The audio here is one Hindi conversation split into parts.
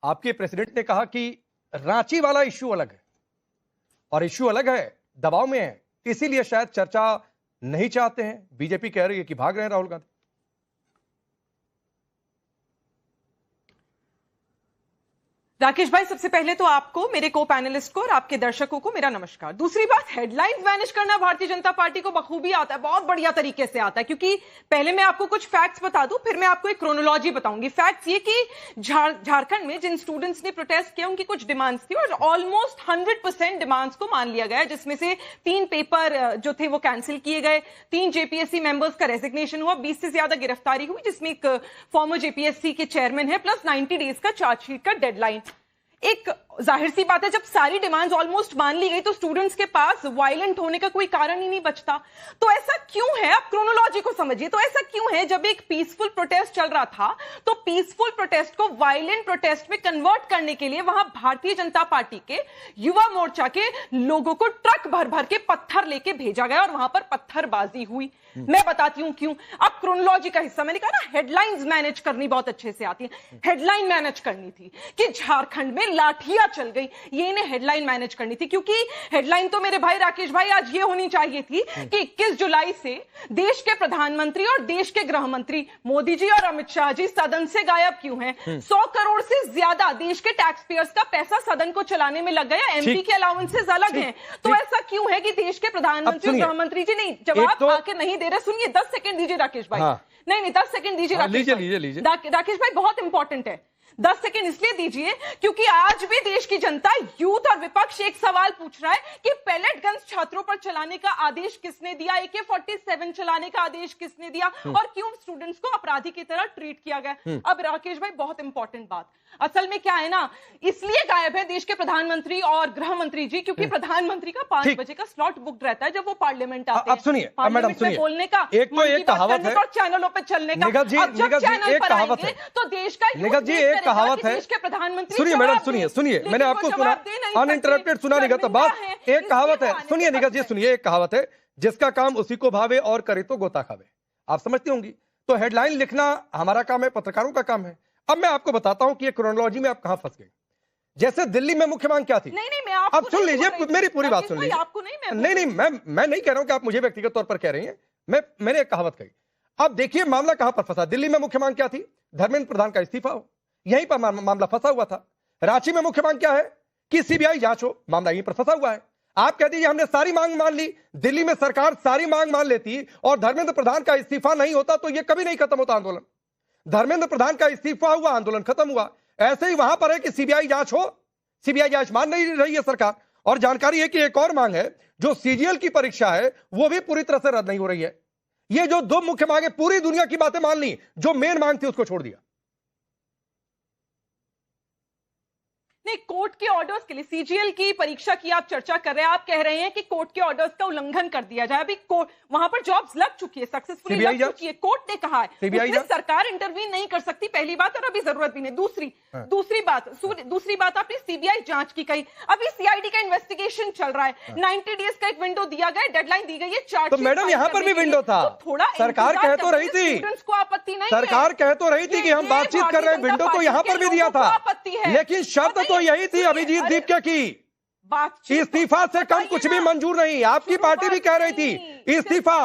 आपके प्रेसिडेंट ने कहा कि रांची वाला इश्यू अलग है और इश्यू अलग है, दबाव में है, इसीलिए शायद चर्चा नहीं चाहते हैं। बीजेपी कह रही है कि भाग रहे हैं राहुल गांधी। राकेश भाई, सबसे पहले तो आपको, मेरे को पैनलिस्ट को और आपके दर्शकों को मेरा नमस्कार। दूसरी बात, हेडलाइंस मैनेज करना भारतीय जनता पार्टी को बखूबी आता है, बहुत बढ़िया तरीके से आता है। क्योंकि पहले मैं आपको कुछ फैक्ट्स बता दूं, फिर मैं आपको एक क्रोनोलॉजी बताऊंगी। फैक्ट्स ये कि झारखंड में जिन स्टूडेंट्स ने प्रोटेस्ट किया उनकी कुछ डिमांड्स थी और ऑलमोस्ट 100% डिमांड्स को मान लिया गया, जिसमें से 3 पेपर जो थे वो कैंसिल किए गए, 3 जेपीएससी मेंबर्स का रेजिग्नेशन हुआ, 20 से ज्यादा गिरफ्तारी हुई, जिसमें एक फॉर्मर जेपीएससी के चेयरमैन है, प्लस 90 डेज का चार्जशीट का डेडलाइन। एक जाहिर सी बात है, जब सारी डिमांड्स ऑलमोस्ट मान ली गई तो स्टूडेंट्स के पास वायलेंट होने का कोई कारण ही नहीं बचता। तो ऐसा क्यों है, आप क्रोनोलॉजी को समझिए, तो ऐसा क्यों है जब एक पीसफुल प्रोटेस्ट चल रहा था तो पीसफुल प्रोटेस्ट को वायलेंट प्रोटेस्ट में कन्वर्ट करने के लिए वहां भारतीय जनता पार्टी के युवा मोर्चा के लोगों को ट्रक भर भर के पत्थर लेके भेजा गया और वहां पर पत्थरबाजी हुई। मैं बताती हूं क्यों। अब क्रोनोलॉजी का हिस्सा, मैंने कहा ना हेडलाइंस मैनेज करनी बहुत अच्छे से आती है। हेडलाइन मैनेज करनी थी कि झारखंड में लाठियां चल गई, ये इन्हें हेडलाइन मैनेज करनी थी। क्योंकि हेडलाइन तो मेरे भाई राकेश भाई आज ये होनी चाहिए थी कि 21 जुलाई से देश के प्रधानमंत्री और देश के गृह मंत्री मोदी जी और अमित शाह जी सदन से गायब क्यों हैं। 100 करोड़ से ज्यादा देश के टैक्स पेयर्स का पैसा सदन को चलाने में लग गया, एमपी के अलाउंसेस अलग हैं। तो ऐसा क्यों है कि देश के प्रधानमंत्री और गृह मंत्री जी नहीं जवाब आके नहीं दे रहे। सुनिए, 10 सेकंड दीजिए राकेश भाई। नहीं 10 सेकंड दीजिए राकेश भाई, बहुत इंपॉर्टेंट है। 10 सेकंड इसलिए दीजिए क्योंकि आज भी देश की जनता, यूथ और विपक्ष एक सवाल पूछ रहा है कि पैलेट गन्स छात्रों पर चलाने का आदेश किसने दिया, AK-47 चलाने का आदेश किसने दिया और क्यों स्टूडेंट्स को अपराधी की तरह ट्रीट किया गया। अब राकेश भाई, बहुत इंपॉर्टेंट बात, असल में क्या है ना, इसलिए गायब है देश के प्रधानमंत्री और गृह मंत्री जी क्योंकि प्रधानमंत्री का 5 बजे का स्लॉट बुक रहता है जब वो पार्लियामेंट आते हैं। अब सुनिए, मैडम सुनिए, बोलने का, एक तो एक कहावत है और चैनलों पे चलने का। निगत जी एक कहावत है तो देश का निगत जी एक कहावत है। प्रधानमंत्री, सुनिए मैडम, सुनिए मैंने आपको सुना, अनइंटरप्टेड सुना निगत। बात एक कहावत है, सुनिए निगत जी सुनिए, एक कहावत है, जिसका काम उसी को भावे और करे तो गोता खावे। आप समझती होंगी। तो हेडलाइन लिखना हमारा काम है, पत्रकारों का काम है। अब मैं आपको बताता हूं कि ये क्रोनोलॉजी में आप कहां फंस गए। जैसे दिल्ली में मुख्य मांग क्या थी। नहीं मैं आपको, अब सुन लीजिए, मेरी पूरी बात सुन लीजिए। आपको नहीं मैं नहीं कह रहा हूं कि आप मुझे व्यक्तिगत तौर पर कह रही हैं, मैंने एक कहावत कही। अब देखिए मामला कहां पर फंसा। दिल्ली में मुख्य मांग क्या थी, धर्मेंद्र प्रधान का इस्तीफा हो, यहीं पर मामला फंसा हुआ था। रांची में मुख्य मांग क्या है कि सीबीआई जांच हो, मामला यहीं पर फंसा हुआ है। आप कह दीजिए हमने सारी मांग मान ली, दिल्ली में सरकार सारी मांग मान लेती और धर्मेंद्र प्रधान का इस्तीफा नहीं होता तो यह कभी नहीं खत्म होता आंदोलन। धर्मेंद्र प्रधान का इस्तीफा हुआ, आंदोलन खत्म हुआ। ऐसे ही वहां पर है कि सीबीआई जांच हो, सीबीआई जांच मान नहीं रही है सरकार। और जानकारी है कि एक और मांग है, जो सीजीएल की परीक्षा है वो भी पूरी तरह से रद्द नहीं हो रही है। ये जो 2 मुख्य मांगे, पूरी दुनिया की बातें मान ली, जो मेन मांग थी उसको छोड़ दिया। नहीं, कोर्ट के ऑर्डर्स के लिए सीजीएल की परीक्षा की आप चर्चा कर रहे हैं, आप कह रहे हैं कि कोर्ट के ऑर्डर्स का उल्लंघन कर दिया जाए। अभी वहां पर जॉब्स लग चुकी है, सक्सेसफुली लग चुकी है, कोर्ट ने कहा है, उसमें सरकार इंटरवीन नहीं कर सकती, पहली बात, और अभी जरूरत भी नहीं। दूसरी बात आपने सीबीआई जांच की कही, अभी सीआईडी का इन्वेस्टिगेशन चल रहा है, 90 डेज का एक विंडो दिया गया, डेडलाइन दी गई है, चार्ज। तो मैडम यहां पर भी विंडो था, थोड़ा सरकार कह तो रही थी, को आपत्ति नहीं, सरकार कह तो रही थी कि हम बातचीत कर रहे हैं, विंडो तो यहां पर भी दिया था, लेकिन शर्त तो यही थी अभिजीत दीपके की, इस्तीफा से कम कुछ भी मंजूर नहीं। आपकी पार्टी भी कह रही थी इस्तीफा।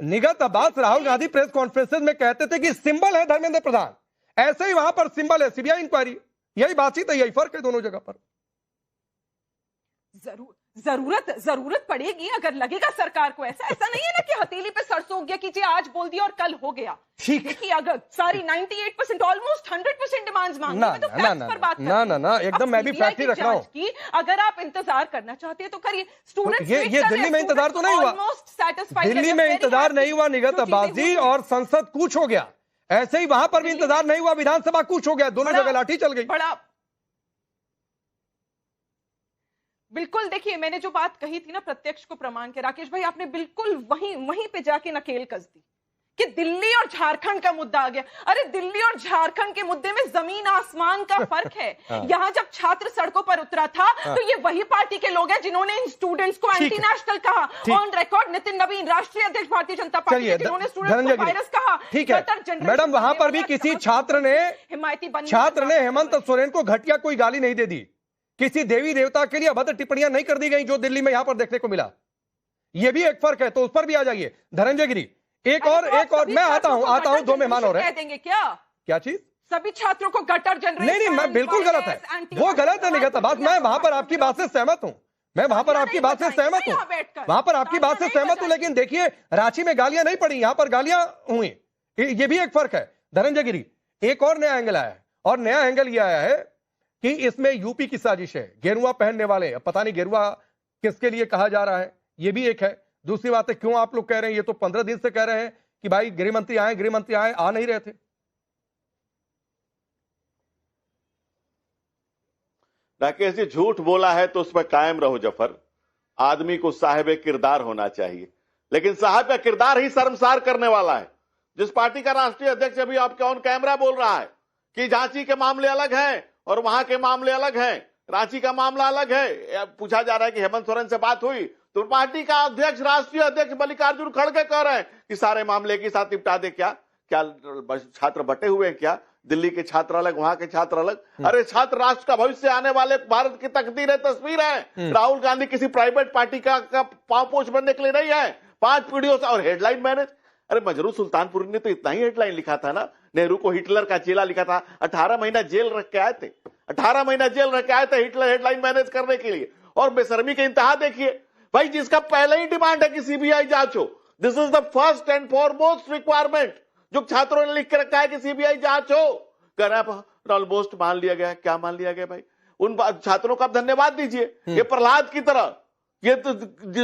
निगत अब्बास राहुल गांधी प्रेस कॉन्फ्रेंसेस में कहते थे कि सिंबल है धर्मेंद्र प्रधान, ऐसे ही वहां पर सिंबल है सीबीआई इंक्वायरी। यही बातचीत है, यही फर्क है दोनों जगह पर। जरूरत पड़ेगी अगर लगेगा सरकार को। ऐसा नहीं है ना कि हथेली पे सरसों उग गया, कीजिए आज बोल दिया और कल हो गया। देखिए अगर सारी 98% ऑलमोस्ट 100% डिमांड्स मांग रही है तो फैक्ट्स पर बात ना एकदम मैं भी फैक्ट ही रख रहा हूं। अगर आप इंतजार करना चाहते हैं तो करिए। स्टूडेंट्स ये दिल्ली में इंतजार तो नहीं हुआ, दिल्ली में इंतजार नहीं हुआ निगत अब्बास जी, और संसद कूच हो गया। ऐसे ही वहां पर भी इंतजार नहीं हुआ, विधानसभा कूच हो गया, दोनों जगह लाठी चल गई। बिल्कुल, देखिए मैंने जो बात कही थी ना प्रत्यक्ष को प्रमाण के, राकेश भाई आपने बिल्कुल वहीं पे जाके नकेल कस दी कि दिल्ली और झारखंड का मुद्दा आ गया। अरे दिल्ली और झारखंड के मुद्दे में जमीन आसमान का फर्क है। यहां जब छात्र सड़कों पर उतरा था तो ये वही पार्टी के लोग हैं जिन्होंने इन स्टूडेंट्स को एंटी नेशनल कहा। ऑन रिकॉर्ड नितिन नवीन, राष्ट्रीय अध्यक्ष भारतीय जनता पार्टी के, जिन्होंने स्टूडेंट्स को वायरस कहा। ठीक है मैडम, वहां पर भी किसी छात्र ने हेमंत सोरेन को घटिया कोई गाली नहीं दे दी, किसी देवी देवता के लिए अभद्र टिप्पणियां नहीं कर दी गई जो दिल्ली में यहां पर देखने को मिला। यह भी एक फर्क है, तो उस पर भी आ जाइए। धनंजय गिरी, एक और मैं आता हूं, दो मेहमान और हैं। देंगे क्या चीज? सभी छात्रों को गटर जनरेशन? नहीं, मैं बिल्कुल गलत है, वो गलत है, नहीं गलत बात। मैं वहां पर आपकी बात से सहमत हूं, वहां पर आपकी बात से सहमत हूं, लेकिन देखिए रांची में गालियां नहीं पड़ी, यहां पर गालियां हुई, ये भी एक फर्क है। धनंजय गिरी, एक और नया एंगल आया है, और नया एंगल यह आया है कि इसमें यूपी की साजिश है, गेरुआ पहनने वाले, पता नहीं गेरुआ किसके लिए कहा जा रहा है, यह भी एक है। दूसरी बात है, क्यों आप लोग कह रहे हैं, ये तो 15 दिन से कह रहे हैं कि भाई गृह मंत्री आए, आ नहीं रहे थे। राकेश जी, झूठ बोला है तो उस पर कायम रहो जफर। आदमी को साहिब किरदार होना चाहिए, लेकिन साहिब का किरदार ही शर्मसार करने वाला है। जिस पार्टी का राष्ट्रीय अध्यक्ष अभी आपके ऑन कैमरा बोल रहा है कि झांसी के मामले अलग हैं और वहां के मामले अलग हैं, रांची का मामला अलग है। पूछा जा रहा है कि हेमंत सोरेन से बात हुई, तो पार्टी का अध्यक्ष, राष्ट्रीय अध्यक्ष मल्लिकार्जुन खड़गे कह रहे हैं कि सारे मामले के साथ निपटा दे। क्या छात्र बटे हुए हैं क्या? दिल्ली के छात्र अलग, वहां के छात्र अलग। अरे छात्र राष्ट्र का भविष्य, आने वाले भारत की तकदीर है, तस्वीर है। राहुल गांधी किसी प्राइवेट पार्टी का पांवपोष बनने के लिए नहीं है। 5 पीढ़ियों से, और हेडलाइन मैनेज। अरे मजरू सुल्तानपुरी ने तो इतना ही हेडलाइन लिखा था ना, नेहरू को हिटलर का चेला लिखा था। 18 महीना जेल रख के आए थे, 18 महीना जेल रख के आए थे हिटलर हेडलाइन मैनेज करने के लिए। और बेशर्मी के इंतहा देखिए भाई, जिसका पहले ही डिमांड है कि सीबीआई जांच हो। This is the first and foremost requirement जो छात्रों ने लिख के रखा है कि सीबीआई जांच हो। कह रहे हैं ऑलमोस्ट मान लिया गया। क्या मान लिया गया भाई? उन छात्रों का आप धन्यवाद दीजिए। ये प्रहलाद की तरह, ये तो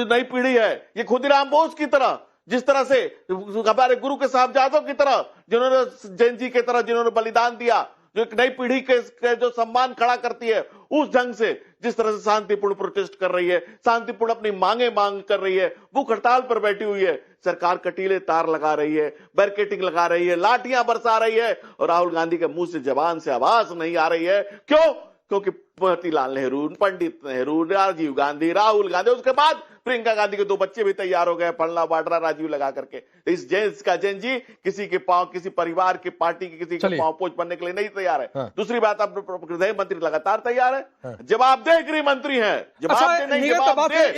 नई पीढ़ी है, ये खुदीराम बोस की तरह, जिस तरह से हमारे गुरु के साहबजादों की तरह, जिन्होंने जैन जी की तरह जिन्होंने बलिदान दिया, जो एक नई पीढ़ी के जो सम्मान खड़ा करती है, उस ढंग से जिस तरह से शांतिपूर्ण प्रोटेस्ट कर रही है, शांतिपूर्ण अपनी मांग कर रही है, भूख हड़ताल पर बैठी हुई है, सरकार कटीले तार लगा रही है, बैरिकेडिंग लगा रही है, लाठियां बरसा रही है, और राहुल गांधी के मुंह से जबान से आवाज नहीं आ रही है। क्यों? क्योंकि मोतीलाल नेहरू, पंडित नेहरू, राजीव गांधी, राहुल गांधी, उसके बाद प्रियंका गांधी के 2 बच्चे भी तैयार हो गए, पढ़ना बाटरा राजीव लगा करके। इस जैन जी किसी के पांव, किसी परिवार की, पार्टी की किसी के पांव पोछ बनने के लिए नहीं तैयार है। हाँ। दूसरी बात, अब गृह मंत्री लगातार तैयार है। हाँ। जवाबदेह गृह मंत्री है।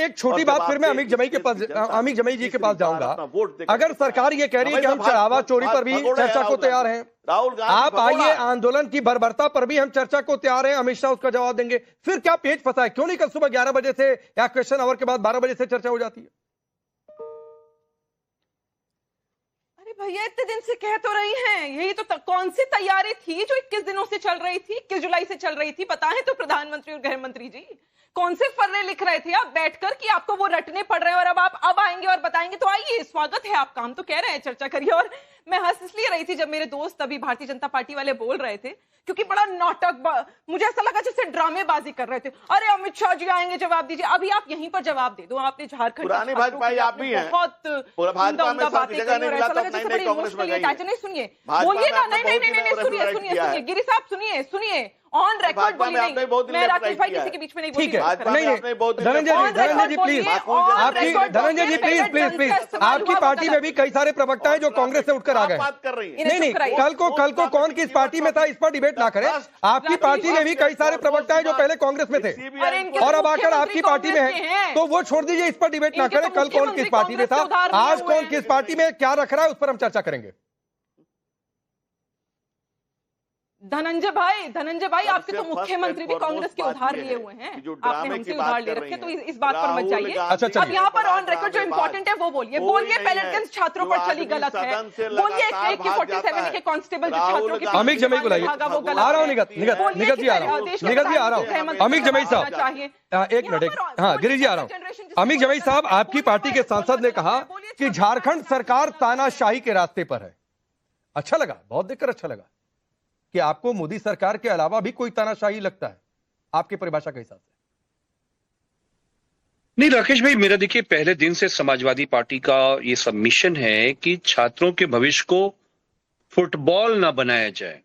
एक छोटी बात, फिर मैं अमित जमई जी के पास जाऊंगा। अगर सरकार ये कह रही है कि हम चढ़ावा चोरी पर भी चर्चा को तैयार हैं, राहुल गांधी, आप आइए, आंदोलन की बर्बरता पर भी हम चर्चा को तैयार हैं, अमित शाह उसका जवाब देंगे। फिर क्या पेच फंसा है? क्यों नहीं कल सुबह 11 बजे से या क्वेश्चन आवर के बाद 12 बजे से चर्चा हो जाती है? अरे भैया, इतने दिन से कह तो रही हैं, यही तो कौन सी तैयारी थी जो 21 दिनों से चल रही थी, 21 जुलाई से चल रही थी? बताएं तो प्रधानमंत्री और गृह मंत्री जी, कौन से फर्रे लिख रहे थे आप बैठकर कि आपको वो रटने पड़ रहे हैं और अब आप आएंगे और बताएंगे? तो आइए, स्वागत है आपका, हम तो कह रहे हैं चर्चा करिए। और मैं हंस इसलिए रही थी जब मेरे दोस्त अभी भारतीय जनता पार्टी वाले बोल रहे थे, क्योंकि बड़ा नाटक, मुझे ऐसा लगा जैसे ड्रामेबाजी कर रहे थे। अरे अमित शाह जी आएंगे, जवाब दीजिए। अभी आप यहीं पर जवाब दे दो। आपने झारखंड पुरानी भाजपा आप भी हैं, बहुत भाजपा में सब जगह नहीं मिला, तब नई कांग्रेस में गई। नहीं सुनिए, बोलिए ना। नहीं, सुनिए गिरी साहब, सुनिए ऑन रिकॉर्ड बोलिए। मैं राकेश भाई किसी के बीच में नहीं बोलूंगी। ठीक है, नहीं धनंजय जी प्लीज, आपकी पार्टी में भी कई सारे प्रवक्ता हैं जो कांग्रेस से उठकर आ गए। नहीं, कल को कौन किस पार्टी में था इस पर डिबेट ना करें। आपकी पार्टी में भी कई सारे प्रवक्ता हैं जो पहले कांग्रेस में थे और अब आकर आपकी पार्टी में है, तो वो छोड़ दीजिए, इस पर डिबेट ना करें। कल कौन किस पार्टी में था, आज कौन किस पार्टी में क्या रख रहा है, उस पर हम चर्चा करेंगे। धनंजय भाई आपके तो मुख्यमंत्री भी कांग्रेस के उधार लिए हुए हैं, आपने हमसे उधार ले रखे, तो इस बात पर मत जाइए। अच्छा, अब यहाँ पर ऑन रिकॉर्ड जो इंपॉर्टेंट है वो बोलिए। पैलेटगंज छात्रों पर चली गलत है, बोलिए। 47 के कांस्टेबल जो छात्रों के अमित जमई को लाइए, आ रहा हूं, निगत जी आ रहा हूं। अमित जमई साहब, एक मिनट, हाँ गिरी जी आ रहा हूं। अमित जमई साहब, आपकी पार्टी के सांसद ने कहा कि झारखंड सरकार तानाशाही के रास्ते पर है। अच्छा लगा, बहुत देखकर अच्छा लगा कि आपको मोदी सरकार के अलावा भी कोई तानाशाही लगता है, आपकी परिभाषा के हिसाब से। नहीं राकेश भाई, मेरा देखिए पहले दिन से समाजवादी पार्टी का ये सब मिशन है कि छात्रों के भविष्य को फुटबॉल ना बनाया जाए।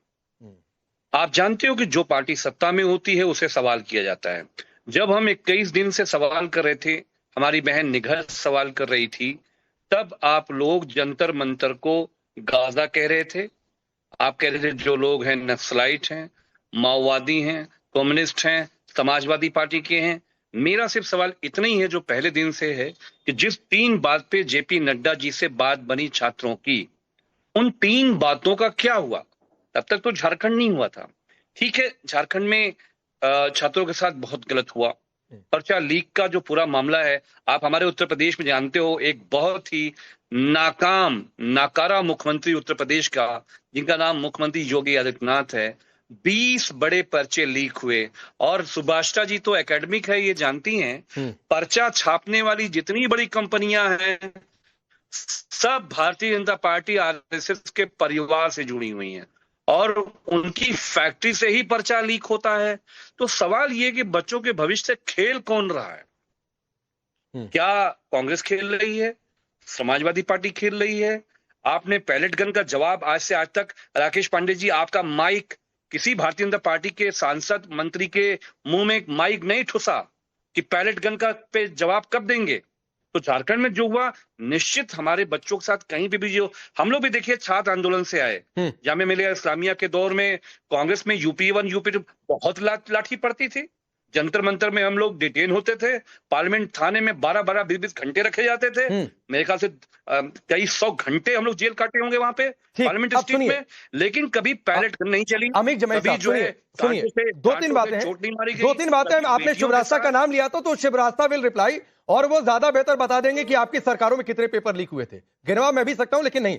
आप जानते हो कि जो पार्टी सत्ता में होती है उसे सवाल किया जाता है। जब हम 21 दिन से सवाल कर रहे थे, हमारी बहन निघर सवाल कर रही थी, तब आप लोग जंतर मंतर को गाजा कह रहे थे। आप कह रहे थे जो लोग हैं नक्सलाइट हैं, माओवादी हैं, कम्युनिस्ट हैं, समाजवादी पार्टी के हैं। मेरा सिर्फ सवाल इतना ही है जो पहले दिन से है कि जिस 3 बात पे जेपी नड्डा जी से बात बनी छात्रों की, उन 3 बातों का क्या हुआ? तब तक तो झारखंड नहीं हुआ था। ठीक है, झारखंड में छात्रों के साथ बहुत गलत हुआ। पर्चा लीक का जो पूरा मामला है, आप हमारे उत्तर प्रदेश में जानते हो, एक बहुत ही नाकारा मुख्यमंत्री उत्तर प्रदेश का, जिनका नाम मुख्यमंत्री योगी आदित्यनाथ है, 20 बड़े पर्चे लीक हुए। और सुभाषिता जी तो एकेडमिक है, ये जानती हैं, पर्चा छापने वाली जितनी बड़ी कंपनियां हैं सब भारतीय जनता पार्टी आरएसएस के परिवार से जुड़ी हुई हैं और उनकी फैक्ट्री से ही पर्चा लीक होता है। तो सवाल ये कि बच्चों के भविष्य से खेल कौन रहा है? क्या कांग्रेस खेल रही है? समाजवादी पार्टी खेल रही है? आपने पैलेट गन का जवाब आज से आज तक, राकेश पांडे जी, आपका माइक किसी भारतीय जनता पार्टी के सांसद मंत्री के मुंह में माइक नहीं ठुसा कि पैलेट गन का पे जवाब कब देंगे। तो झारखंड में जो हुआ, निश्चित हमारे बच्चों के साथ कहीं पे भी जो हम लोग भी देखिए छात्र आंदोलन से आए, जामिया मिलिया इस्लामिया के दौर में कांग्रेस में यूपी 1 यूपी 2 बहुत लाठी पड़ती थी। जंतर मंतर में हम लोग डिटेन होते थे, पार्लियामेंट थाने में 12-12 20 घंटे रखे जाते थे। मेरे ख्याल से कई 100 घंटे हम लोग जेल काटे होंगे वहां पे पार्लियामेंट स्ट्रीट में, लेकिन कभी पैलेट नहीं चली। अमित जमैल साहब, सुनिए, दो तीन बातें आपने शिवरास्ता का नाम लिया तो शिवरास्ता विल रिप्लाई और वो ज्यादा बेहतर बता देंगे कि आपकी सरकारों में कितने पेपर लीक हुए थे। गिनवा मैं भी सकता हूं लेकिन नहीं,